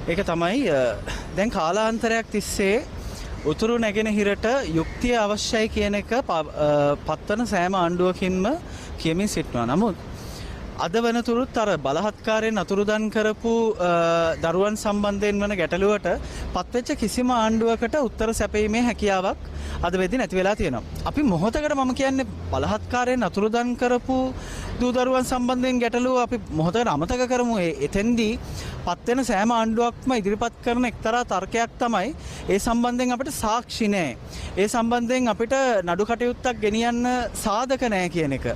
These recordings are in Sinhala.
ඒක තමයි දැන් කාලාන්තරයක් තිස්සේ උතුරු නැගෙනහිරට යුක්තිය අවශ්‍යයි කියන එක පත්වන සෑම ආණ්ඩුවකින්ම කියමින් සිටිනවා. නමුත් අද වනතුරුත් අර බලහත්කාරයෙන් අතුරුදන් කරපු දරුවන් සම්බන්ධයෙන් වන ගැටලුවට පත්වෙච්ච කිසිම ආණ්ඩුවකට උත්තර සැපීමේ හැකියාවක් අද වෙද්දි නැති වෙලා තියෙනවා. අපි මොහොතකට මම කියන්නේ බලහත්කාරයෙන් අතුරුදන් කරපු දූ දරුවන් සම්බන්ධයෙන් ගැටලුව අපි මොහොතකට අමතක කරමු. එතෙන්දී පත්වෙන සෑම ආණ්ඩුවක්ම ඉදිරිපත් කරන එක්තරා තර්කයක් තමයි ඒ සම්බන්ධයෙන් අපිට සාක්ෂි නැහැ. ඒ සම්බන්ධයෙන් අපිට නඩු කටයුත්තක් ගෙනියන්න සාධක නැහැ කියන එක.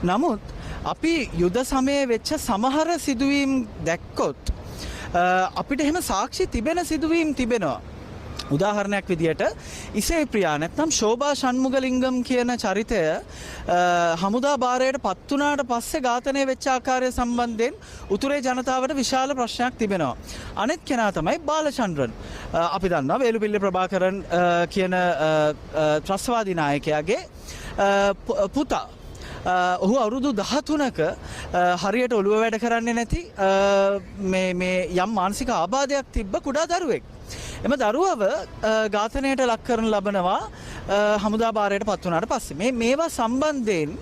නමුත් අපි යුද සමයේ වෙච්ච සමහර සිදුවීම් දැක්කොත් අපිට එහෙම සාක්ෂි තිබෙන සිදුවීම් තිබෙනවා. උදාහරණයක් විදියට ඉසේ ප්‍රියා නැත්නම් ශෝභා ෂණ්මුගලිංගම් කියන චරිතය හමුදා භාරයට පත් වුණාට පස්සේ ඝාතනය වෙච්ච ආකාරය සම්බන්ධයෙන් උතුරේ ජනතාවට විශාල ප්‍රශ්නයක් තිබෙනවා. අනෙක් කෙනා තමයි බාලචන්ද්‍රන්. අපි දන්නවා වේලුපිල්ල ප්‍රභාකරන් කියන ත්‍රස්තවාදී නායකයාගේ පුතා. ඔහු අවුරුදු 13ක හරියට ඔළුව වැඩ කරන්නේ නැති මේ යම් මානසික ආබාධයක් තිබ්බ කුඩා දරුවෙක්. එම දරුවව ඝාතනයට ලක් කරන ලබනවා හමුදා භාරයට පත් වුණාට පස්සේ. මේවා සම්බන්ධයෙන්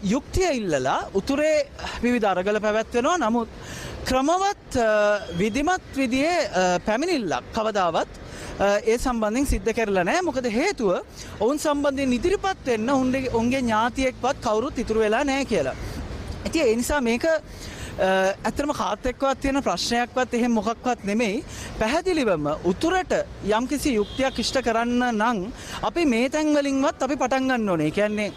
යුක්තිය ඉල්ලලා උතුරේ විවිධ අරගල පැවැත්වෙනවා. නමුත් ක්‍රමවත් විධිමත් විදිහේ පැමිණිල්ලක් කවදාවත් ඒ සම්බන්ධයෙන් සිද්ධ කරලා නැහැ. මොකද හේතුව ඔවුන් සම්බන්ධයෙන් ඉදිරිපත් වෙන්න ඔවුන්ගේ ඥාතියෙක්වත් කවුරුත් ඉතුරු වෙලා නැහැ කියලා. ඉතින් ඒ නිසා මේක ඇත්තටම කාත් එක්කවත් තියෙන ප්‍රශ්නයක්වත් එහෙම මොකක්වත් නෙමෙයි. පැහැදිලිවම උතුරට යම්කිසි යුක්තියක් ඉෂ්ට කරන්න නම් අපි මේ තැන් වලින්වත් අපි පටන් ගන්න ඕනේ. කියන්නේ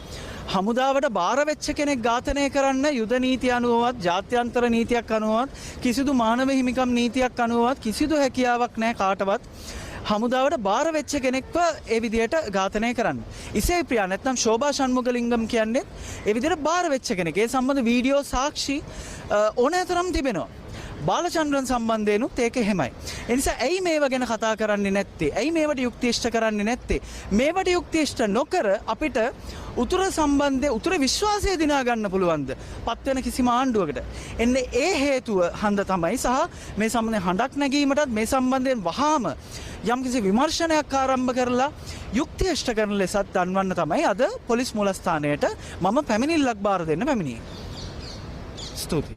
හමුදාවට බාර වෙච්ච කෙනෙක් ඝාතනය කරන්න යුද නීතිය අනුවවත් ජාත්‍යන්තර නීතියක් අනුවවත් කිසිදු මානව හිමිකම් නීතියක් අනුවවත් කිසිදු හැකියාවක් නැහැ කාටවත් හමුදාවට බාර වෙච්ච කෙනෙක්ව ඒ විදිහට ඝාතනය කරන්න. ඉසේ ප්‍රියා නැත්නම් ශෝභා ෂණ්මුගලිංගම් කියන්නේ ඒ විදිහට බාර වෙච්ච කෙනෙක්. ඒ සම්බන්ධ වීඩියෝ සාක්ෂි ඕනෑතරම් තිබෙනවා. බාලචන්ද්‍රන් සම්බන්ධයෙන්ුත් ඒක එහෙමයි. ඒ නිසා ඇයි මේව ගැන කතා කරන්නේ නැත්තේ? ඇයි මේවට යුක්ති ඉෂ්ට කරන්නේ නැත්තේ? මේවට යුක්ති ඉෂ්ට නොකර අපිට උතුර සම්බන්ධය උතුර විශ්වාසය දිනා ගන්න පුළුවන්ද? පත් වෙන කිසිම ආණ්ඩුවකට. එන්නේ ඒ හේතුව හන්ද තමයි සහ මේ සම්බන්ධයෙන් හඬක් නැගීමටත් මේ සම්බන්ධයෙන් වහාම යම්කිසි විමර්ශනයක් ආරම්භ කරලා යුක්තිය ඉෂ්ට කරන ලෙසත් දන්වන්න තමයි අද පොලිස් මූලස්ථානයට මම පැමිණිල්ලක් බාර දෙන්න පැමිණියේ. ස්තුතියි.